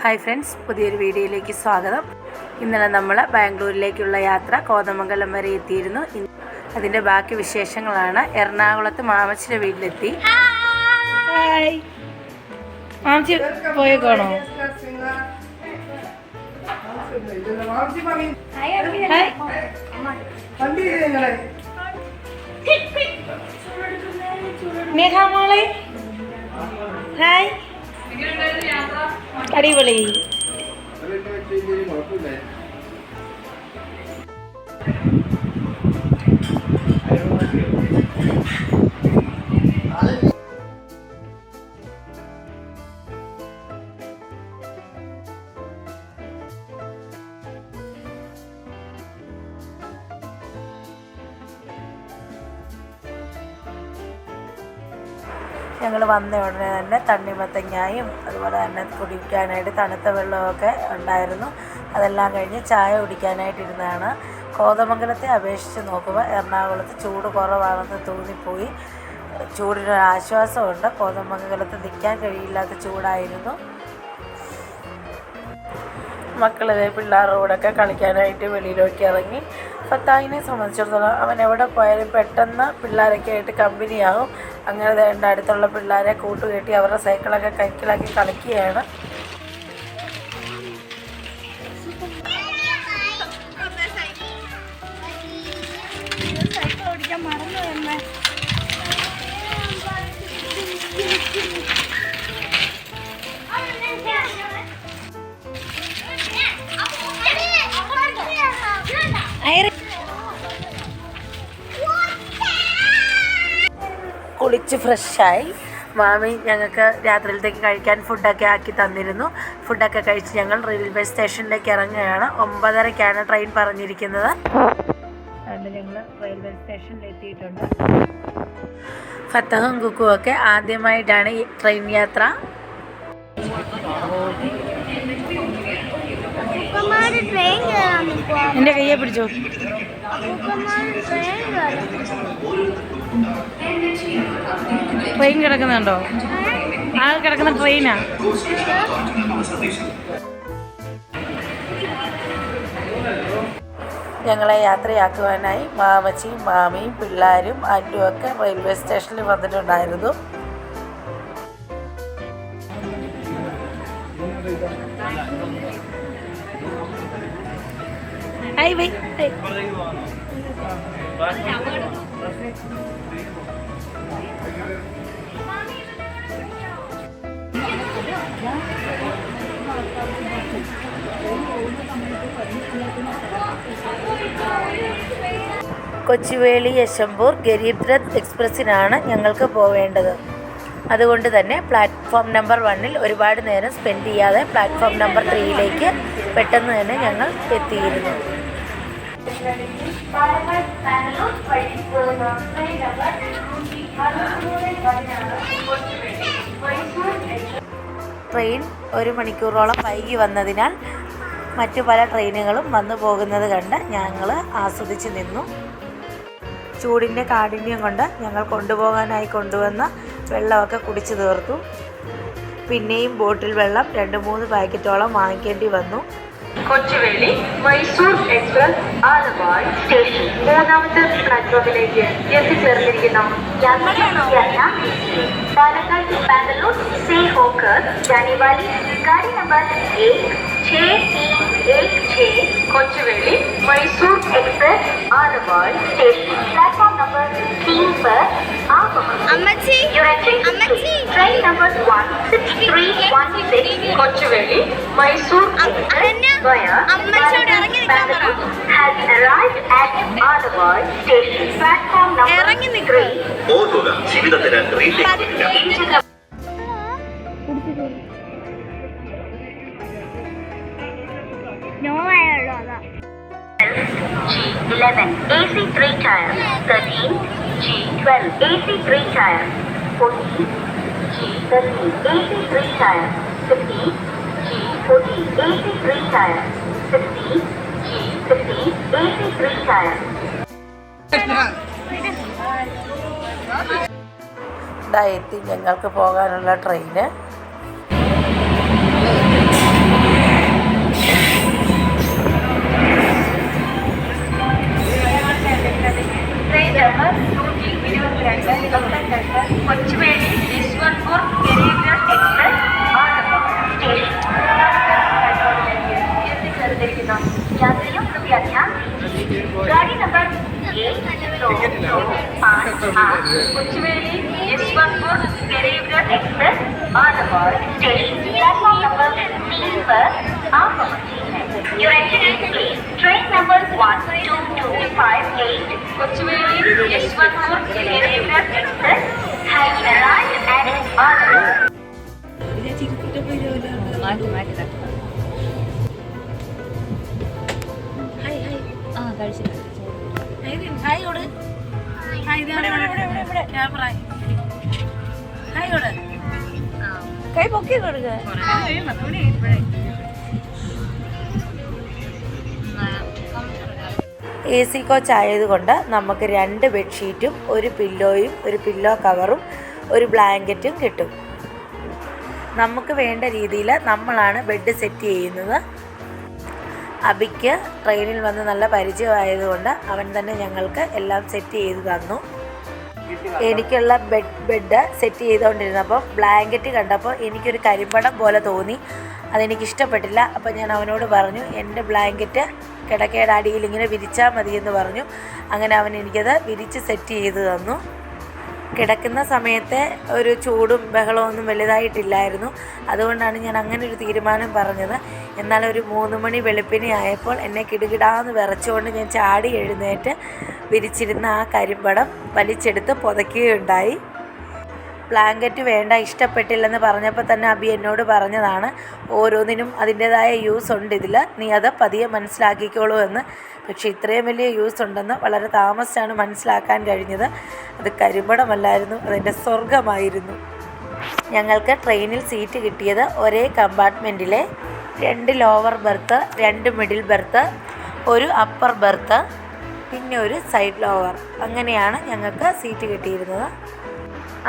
Hi friends, പുതിയൊരു വീഡിയോയിലേക്ക് സ്വാഗതം. ഇന്നലെ നമ്മൾ ബാംഗ്ലൂരിലേക്കുള്ള യാത്ര കോതമംഗലം വരെ എത്തിയിരുന്നു. അതിൻ്റെ ബാക്കി വിശേഷങ്ങളാണ്. എറണാകുളത്ത് മാമച്ചിയുടെ വീട്ടിലെത്തി. ഹായ്, മാമച്ചി പോയേക്കാണോ? മേഘാമോളെ ഹായ്, അടിപൊളി. ഞങ്ങൾ വന്ന ഉടനെ തന്നെ തണ്ണിമത്തങ്ങായും അതുപോലെ തന്നെ കുടിക്കാനായിട്ട് തണുത്ത വെള്ളമൊക്കെ ഉണ്ടായിരുന്നു. അതെല്ലാം കഴിഞ്ഞ് ചായ കുടിക്കാനായിട്ടിരുന്നതാണ്. കോതമംഗലത്തെ അപേക്ഷിച്ച് നോക്കുമ്പോൾ എറണാകുളത്ത് ചൂട് കുറവാണെന്ന് തോന്നിപ്പോയി. ചൂടിനൊരാശ്വാസമുണ്ട്. കോതമംഗലത്ത് നിൽക്കാൻ കഴിയില്ലാത്ത ചൂടായിരുന്നു. മക്കളിലെ പിള്ളേരുടെ കൂടെയൊക്കെ കളിക്കാനായിട്ട് വെളിയിലേക്ക് ഇറങ്ങി. ഫത്താഹിനെ സംബന്ധിച്ചിടത്തോളം അവൻ എവിടെ പോയാലും പെട്ടെന്ന് പിള്ളേരൊക്കെ ആയിട്ട് കമ്പനിയാകും. അങ്ങനെ വേണ്ട അടുത്തുള്ള പിള്ളേരെ കൂട്ടുകെട്ടി അവരുടെ സൈക്കിളൊക്കെ കൈക്കിലാക്കി കളിക്കുകയാണ്. സൈക്കിൾ ഓടിക്കാൻ മറന്നു തന്നെ. കുളിച്ച് ഫ്രഷായി. മാമി ഞങ്ങൾക്ക് രാത്രിയിലത്തേക്ക് കഴിക്കാൻ ഫുഡൊക്കെ ആക്കി തന്നിരുന്നു. ഫുഡൊക്കെ കഴിച്ച് ഞങ്ങൾ റെയിൽവേ സ്റ്റേഷനിലേക്ക് ഇറങ്ങുകയാണ്. 9:30-ക്കാണ് ട്രെയിൻ പറഞ്ഞിരിക്കുന്നത്. അതുകൊണ്ട് ഞങ്ങൾ റെയിൽവേ സ്റ്റേഷനിൽ എത്തിയിട്ടുണ്ട്. ഫത്തഹും കുക്കുമൊക്കെ ആദ്യമായിട്ടാണ് ഈ ട്രെയിൻ യാത്ര. എൻ്റെ കയ്യെ പിടിച്ചോ. ട്രെയിൻ കിടക്കുന്നുണ്ടോ? ആ കിടക്കുന്ന ട്രെയിനാ. ഞങ്ങളെ യാത്രയാക്കുവാനായി മാമച്ചിയും മാമിയും പിള്ളേരും ആൻറ്റും ഒക്കെ റെയിൽവേ സ്റ്റേഷനിൽ വന്നിട്ടുണ്ടായിരുന്നു. കൊച്ചുവേളി യശംപൂർ ഗരീബ് രഥ് എക്സ്പ്രസ്സിനാണ് ഞങ്ങൾക്ക് പോവേണ്ടത്. അതുകൊണ്ട് തന്നെ പ്ലാറ്റ്ഫോം നമ്പർ 1-ൽ ഒരുപാട് നേരം സ്പെൻഡ് ചെയ്യാതെ പ്ലാറ്റ്ഫോം നമ്പർ 3-ലേക്ക് പെട്ടെന്ന് തന്നെ ഞങ്ങൾ എത്തിയിരുന്നു. ട്രെയിൻ 1 മണിക്കൂറോളം വൈകി വന്നതിനാൽ മറ്റു പല ട്രെയിനുകളും വന്നു പോകുന്നത് കണ്ട് ഞങ്ങൾ ആസ്വദിച്ച് നിന്നു. ചൂടിൻ്റെ കാഠിന്യം കൊണ്ട് ഞങ്ങൾ കൊണ്ടുപോകാനായി കൊണ്ടുവന്ന വെള്ളമൊക്കെ കുടിച്ചു തീർത്തു. പിന്നെയും ബോട്ടിൽ വെള്ളം 2-3 പാക്കറ്റോളം വാങ്ങിക്കേണ്ടി വന്നു. കൊച്ചുവേളി മൈസൂർ എക്സ്പ്രസ് ആലവായ് സ്റ്റേഷൻ 3-ാമത്തെ പ്ലാറ്റ്ഫോമിലേക്ക് എത്തിച്ചേർന്നിരിക്കുന്ന പാലക്കാട് ബാംഗ്ലൂർ से होकर जाने वाली गाड़ी number 16316 Kochuveli Mysore express Alwaye station platform number 3 पर आप train number 16316 Kochuveli Mysore express via Bangalore has arrived at Alawai station platform number 3. ഓർക്കുക, ജീവിതത്തിന് retake G11 AC 3 tires, 13 G12 AC 3 tires, 14 G13 AC 3 tires, 15 G14 AC 3 tires, 16 G15 AC 3 tires. എത്തി ഞങ്ങൾക്ക് പോകാനുള്ള train. Kochuveli, Yeshwanthpur, Garibgarh Express on board station platform number 15 पर आप पहुंची हैं. Your attention please. Train numbers 1, 2, 2, 5, 8, Kochuveli, Yeshwanthpur, Garibgarh Express has arrived at on board. കൈ പൊക്കി കൊടുക്ക. AC കോച്ച് ആയതുകൊണ്ട് നമുക്ക് 2 ബെഡ്ഷീറ്റും ഒരു പില്ലോയും ഒരു പില്ലോ കവറും ഒരു ബ്ലാങ്കറ്റും കിട്ടും. നമുക്ക് വേണ്ട രീതിയിൽ നമ്മളാണ് ബെഡ് സെറ്റ് ചെയ്യുന്നത്. അബിക്ക് ട്രെയിനിൽ വന്ന് നല്ല പരിചയമായതുകൊണ്ട് അവൻ തന്നെ ഞങ്ങൾക്ക് എല്ലാം സെറ്റ് ചെയ്ത് തന്നു. എനിക്കുള്ള ബെഡ് സെറ്റ് ചെയ്തുകൊണ്ടിരുന്നപ്പോൾ ബ്ലാങ്കറ്റ് കണ്ടപ്പോൾ എനിക്കൊരു കരിമ്പടം പോലെ തോന്നി. അതെനിക്കിഷ്ടപ്പെട്ടില്ല. അപ്പോൾ ഞാൻ അവനോട് പറഞ്ഞു എൻ്റെ ബ്ലാങ്കറ്റ് കിടക്കയുടെ അടിയിൽ ഇങ്ങനെ വിരിച്ചാൽ മതിയെന്ന് പറഞ്ഞു. അങ്ങനെ അവൻ എനിക്കത് വിരിച്ച് സെറ്റ് ചെയ്ത് തന്നു. കിടക്കുന്ന സമയത്തെ ഒരു ചൂടും ബഹളമൊന്നും വലുതായിട്ടില്ലായിരുന്നു. അതുകൊണ്ടാണ് ഞാൻ അങ്ങനെ ഒരു തീരുമാനം പറഞ്ഞത്. എന്നാൽ ഒരു 3 മണി വെളുപ്പിനെ ആയപ്പോൾ എന്നെ കിടുകിടാന്ന് വിറച്ചുകൊണ്ട് ഞാൻ ചാടി എഴുന്നേറ്റ് വിരിച്ചിരുന്ന ആ കരിമ്പടം വലിച്ചെടുത്ത് പുതയ്ക്കുകയുണ്ടായി. ബ്ലാങ്കറ്റ് വേണ്ട, ഇഷ്ടപ്പെട്ടില്ലെന്ന് പറഞ്ഞപ്പോൾ തന്നെ അബി എന്നോട് പറഞ്ഞതാണ്, ഓരോന്നിനും അതിൻ്റേതായ യൂസ് ഉണ്ട് ഇതിൽ, നീ അത് പതിയെ മനസ്സിലാക്കിക്കോളൂ എന്ന്. പക്ഷേ ഇത്രയും വലിയ യൂസ് ഉണ്ടെന്ന് വളരെ താമസിച്ചാണ് മനസ്സിലാക്കാൻ കഴിഞ്ഞത്. അത് കരിമ്പടമല്ലായിരുന്നു, അതിൻ്റെ സ്വർഗമായിരുന്നു. ഞങ്ങൾക്ക് ട്രെയിനിൽ സീറ്റ് കിട്ടിയത് ഒരേ കമ്പാർട്ട്മെൻറ്റിലെ 2 ലോവർ ബെർത്ത്, 2 മിഡിൽ ബെർത്ത്, ഒരു അപ്പർ ബെർത്ത്, പിന്നെ ഒരു സൈഡ് ലോവർ, അങ്ങനെയാണ് ഞങ്ങൾക്ക് സീറ്റ് കിട്ടിയിരുന്നത്.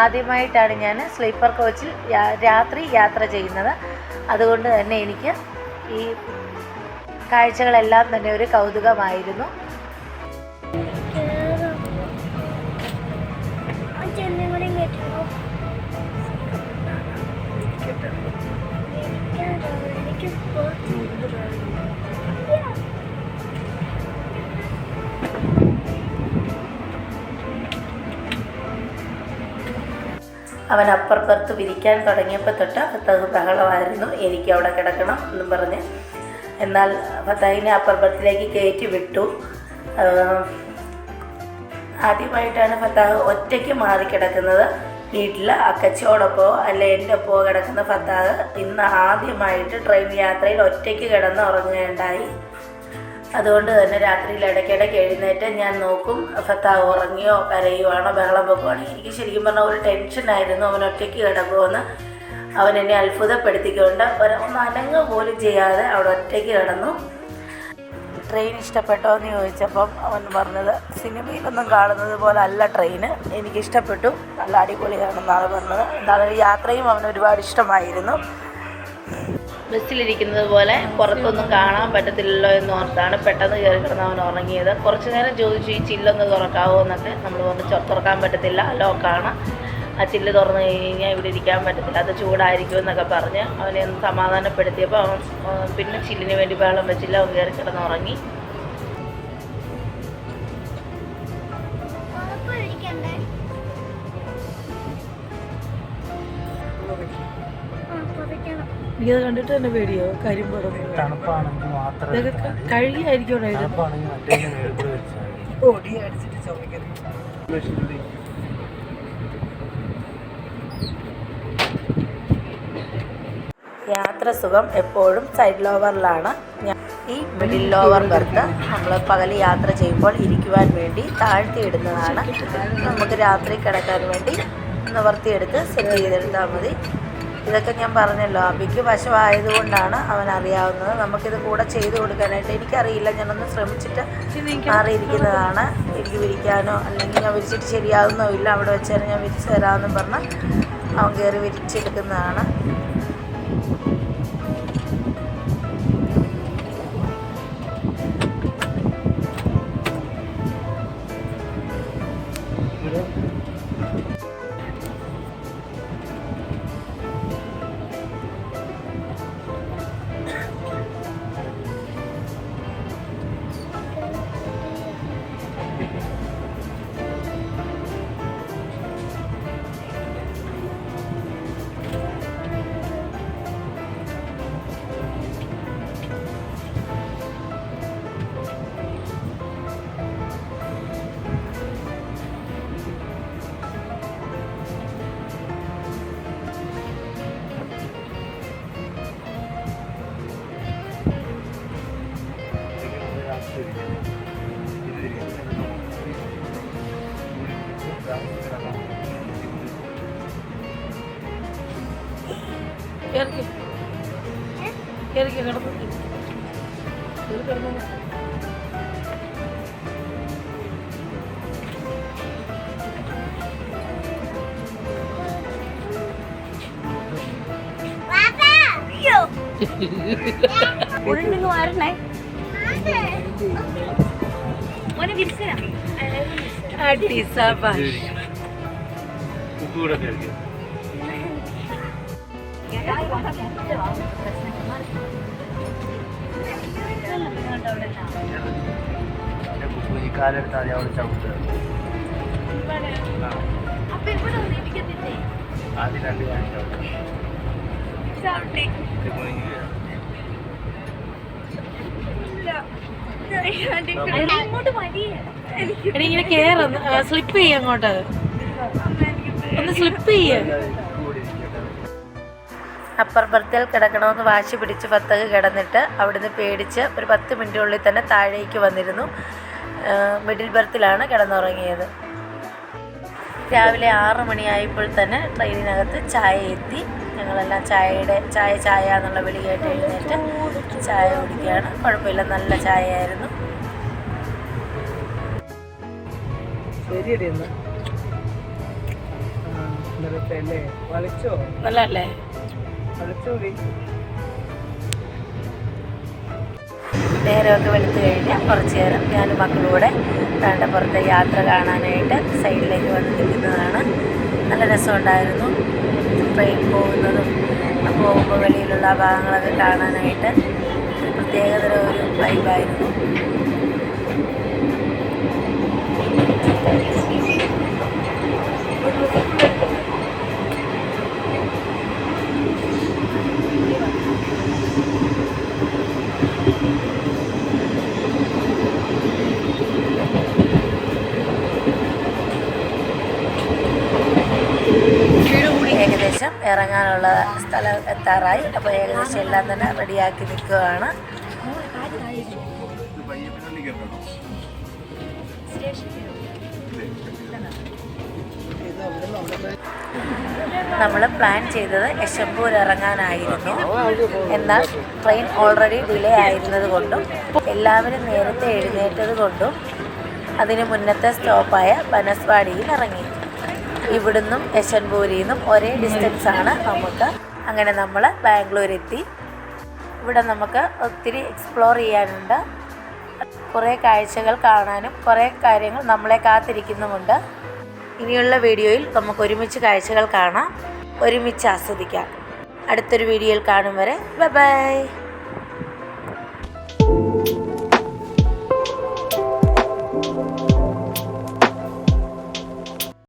ആദ്യമായിട്ടാണ് ഞാൻ സ്ലീപ്പർ കോച്ചിൽ രാത്രി യാത്ര ചെയ്യുന്നത്. അതുകൊണ്ട് തന്നെ എനിക്ക് ഈ കാഴ്ചകളെല്ലാം തന്നെ ഒരു കൗതുകമായിരുന്നു. അവൻ അപ്പർ ബെർത്ത് വിരിക്കാൻ തുടങ്ങിയപ്പോൾ തൊട്ട് ഫത്താഹ് ബഹളമായിരുന്നു, എനിക്ക് അവിടെ കിടക്കണം എന്നും പറഞ്ഞ്. എന്നാൽ ഫത്താഹിനെ അപ്പർ ബെർത്തിലേക്ക് കയറ്റി വിട്ടു. ആദ്യമായിട്ടാണ് ഫത്താഹ് ഒറ്റയ്ക്ക് മാറിക്കിടക്കുന്നത്. വീട്ടിൽ അക്കച്ചയോടൊപ്പമോ അല്ലെ എൻ്റെ ഒപ്പമോ കിടക്കുന്ന ഫത്താഹ് ഇന്ന് ആദ്യമായിട്ട് ട്രെയിൻ യാത്രയിൽ ഒറ്റയ്ക്ക് കിടന്ന് ഉറങ്ങുകയുണ്ടായി. അതുകൊണ്ട് തന്നെ രാത്രിയിൽ ഇടയ്ക്കിടയ്ക്ക് എഴുന്നേറ്റ് ഞാൻ നോക്കും ഫത്താഹ് ഉറങ്ങിയോ കരയുവാണോ ബഹളം വെക്കുവാണോ. എനിക്ക് ശരിക്കും പറഞ്ഞാൽ ഒരു ടെൻഷനായിരുന്നു അവൻ ഒറ്റയ്ക്ക് കിടക്കുമെന്ന്. അവൻ എന്നെ അത്ഭുതപ്പെടുത്തിക്കൊണ്ട് ഒന്ന് അനങ്ങുക പോലും ചെയ്യാതെ അവിടെ ഒറ്റയ്ക്ക് കിടന്നു. ട്രെയിൻ ഇഷ്ടപ്പെട്ടോ എന്ന് ചോദിച്ചപ്പം അവൻ പറഞ്ഞത് സിനിമയിലൊന്നും കാണുന്നത് പോലെ അല്ല ട്രെയിന്, എനിക്കിഷ്ടപ്പെട്ടു, നല്ല അടിപൊളിയാണെന്നാണ് പറഞ്ഞത്. എന്തായാലും യാത്രയും അവന് ഒരുപാട് ഇഷ്ടമായിരുന്നു. ബസ്സിലിരിക്കുന്നത് പോലെ പുറത്തൊന്നും കാണാൻ പറ്റത്തില്ലല്ലോ എന്ന് ഓർത്താണ് പെട്ടെന്ന് കയറി കിടന്ന് അവൻ ഉറങ്ങിയത്. കുറച്ച് നേരം ചോദിച്ചു ഈ ചില്ലൊന്ന് തുറക്കാവോ എന്നൊക്കെ. നമ്മൾ പറഞ്ഞു തുറക്കാൻ പറ്റത്തില്ല, ലോക്കാണ്, ആ ചില്ല് തുറന്നു കഴിഞ്ഞാൽ ഇവിടെ ഇരിക്കാൻ പറ്റത്തില്ല, അത് ചൂടായിരിക്കും എന്നൊക്കെ പറഞ്ഞ് അവനെ ഒന്ന് സമാധാനപ്പെടുത്തിയപ്പോൾ അവൻ പിന്നെ ചില്ലിന് വേണ്ടി ബഹളം വെച്ചില്ല, അവൻ കയറി കിടന്ന് ഉറങ്ങി. എനിക്കത് കണ്ടിട്ട് തന്നെ പേടിയോ, കരിമ്പടം ഇതൊക്കെ കഴുകിയായിരിക്കും പൊടി അടിച്ചിട്ട് ചുമക്കുന്നത്. യാത്ര സുഖം എപ്പോഴും സൈഡ് ലോവറിലാണ്. ഈ മിഡിൽ ലോവർ ബെർത്ത് നമ്മൾ പകൽ യാത്ര ചെയ്യുമ്പോൾ ഇരിക്കുവാൻ വേണ്ടി താഴ്ത്തിയിടുന്നതാണ്. നമുക്ക് രാത്രി കിടക്കാൻ വേണ്ടി നിവർത്തിയെടുത്ത് സെറ്റ് ചെയ്തെടുത്താൽ മതി. ഇതൊക്കെ ഞാൻ പറഞ്ഞല്ലോ, അബിക്ക് വശമായതുകൊണ്ടാണ് അവൻ അറിയാവുന്നത്. നമുക്കിത് കൂടെ ചെയ്ത് കൊടുക്കാനായിട്ട് എനിക്കറിയില്ല. ഞാനൊന്ന് ശ്രമിച്ചിട്ട് മാറിയിരിക്കുന്നതാണ്. എനിക്ക് വിരിക്കാനോ അല്ലെങ്കിൽ ഞാൻ വിരിച്ചിട്ട് ശരിയാകുന്നോ ഇല്ല, അവിടെ വെച്ചാൽ ഞാൻ വിരിച്ച് തരാമെന്നും പറഞ്ഞ് അവൻ കയറി വിരിച്ചെടുക്കുന്നതാണ്. ഉള്ളിൽ വരണേ മോനെ വിരിച്ചരാ കാലെടുത്താൽ അവിടെ ചവിട്ടുക ആദ്യം 2 കാലം ചവിട്ടുക ഇങ്ങനെ കേറുന്നു സ്ലിപ്പ് ചെയ്യ അങ്ങോട്ട് ഒന്ന് സ്ലിപ്പ് ചെയ്യ അപ്പർ ബർത്തിൽ കിടക്കണമെന്ന് വാശി പിടിച്ച് ഫത്തഹ് കിടന്നിട്ട് അവിടുന്ന് പേടിച്ച് ഒരു 10 മിനിറ്റിനുള്ളിൽ തന്നെ താഴേക്ക് വന്നിരുന്നു. മിഡിൽ ബർത്തിലാണ് കിടന്നുറങ്ങിയത്. രാവിലെ 6 മണിയായപ്പോൾ തന്നെ ട്രെയിനിനകത്ത് ചായ എത്തി. ഞങ്ങളെല്ലാം ചായ എന്നുള്ള വിളി കേട്ട് എഴുന്നേറ്റ് ചായ കുടിക്കുകയാണ്. കുഴപ്പമില്ല, നല്ല ചായയായിരുന്നു. നല്ലല്ലേ? നേരമൊക്കെ വെളുത്ത് കഴിഞ്ഞ് കുറച്ച് നേരം ഞാനും മക്കളൂടെ വേണ്ട പുറത്തെ യാത്ര കാണാനായിട്ട് സൈഡിലേക്ക് വന്ന് നിൽക്കുന്നതാണ്. നല്ല രസമുണ്ടായിരുന്നു ട്രെയിൻ പോകുന്നതും പോകുമ്പോൾ വെളിയിലുള്ള ഭാഗങ്ങളൊക്കെ കാണാനായിട്ട്. പ്രത്യേകതര ഒരു വൈബായിരുന്നു. ഏകദേശം ഇറങ്ങാനുള്ള സ്ഥലം എത്താറായി. അപ്പോൾ ഏകദേശം എല്ലാം തന്നെ റെഡിയാക്കി നിൽക്കുകയാണ്. നമ്മൾ പ്ലാൻ ചെയ്തത് യശംപൂർ ഇറങ്ങാനായിരുന്നു. എന്നാൽ ട്രെയിൻ ഓൾറെഡി ഡിലേ ആയിരുന്നത് കൊണ്ടും എല്ലാവരും നേരത്തെ എഴുന്നേറ്റത് കൊണ്ടും അതിന് മുന്നത്തെ സ്റ്റോപ്പായ ബനസ്വാടിയിൽ ഇറങ്ങി. ഇവിടുന്നും യശംപൂരിൽ നിന്നും ഒരേ ഡിസ്റ്റൻസാണ് നമുക്ക്. അങ്ങനെ നമ്മൾ ബാംഗ്ലൂർ എത്തി. ഇവിടെ നമുക്ക് ഒത്തിരി എക്സ്പ്ലോർ ചെയ്യാനുണ്ട്. കുറേ കാഴ്ചകൾ കാണാനും കുറേ കാര്യങ്ങൾ നമ്മളെ കാത്തിരിക്കുന്നുമുണ്ട്. ഇനിയുള്ള വീഡിയോയിൽ നമുക്ക് ഒരുമിച്ച് കാഴ്ചകൾ കാണാം, ഒരുമിച്ച് ആസ്വദിക്കാം. അടുത്തൊരു വീഡിയോയിൽ കാണും വരെ ബൈ ബൈ.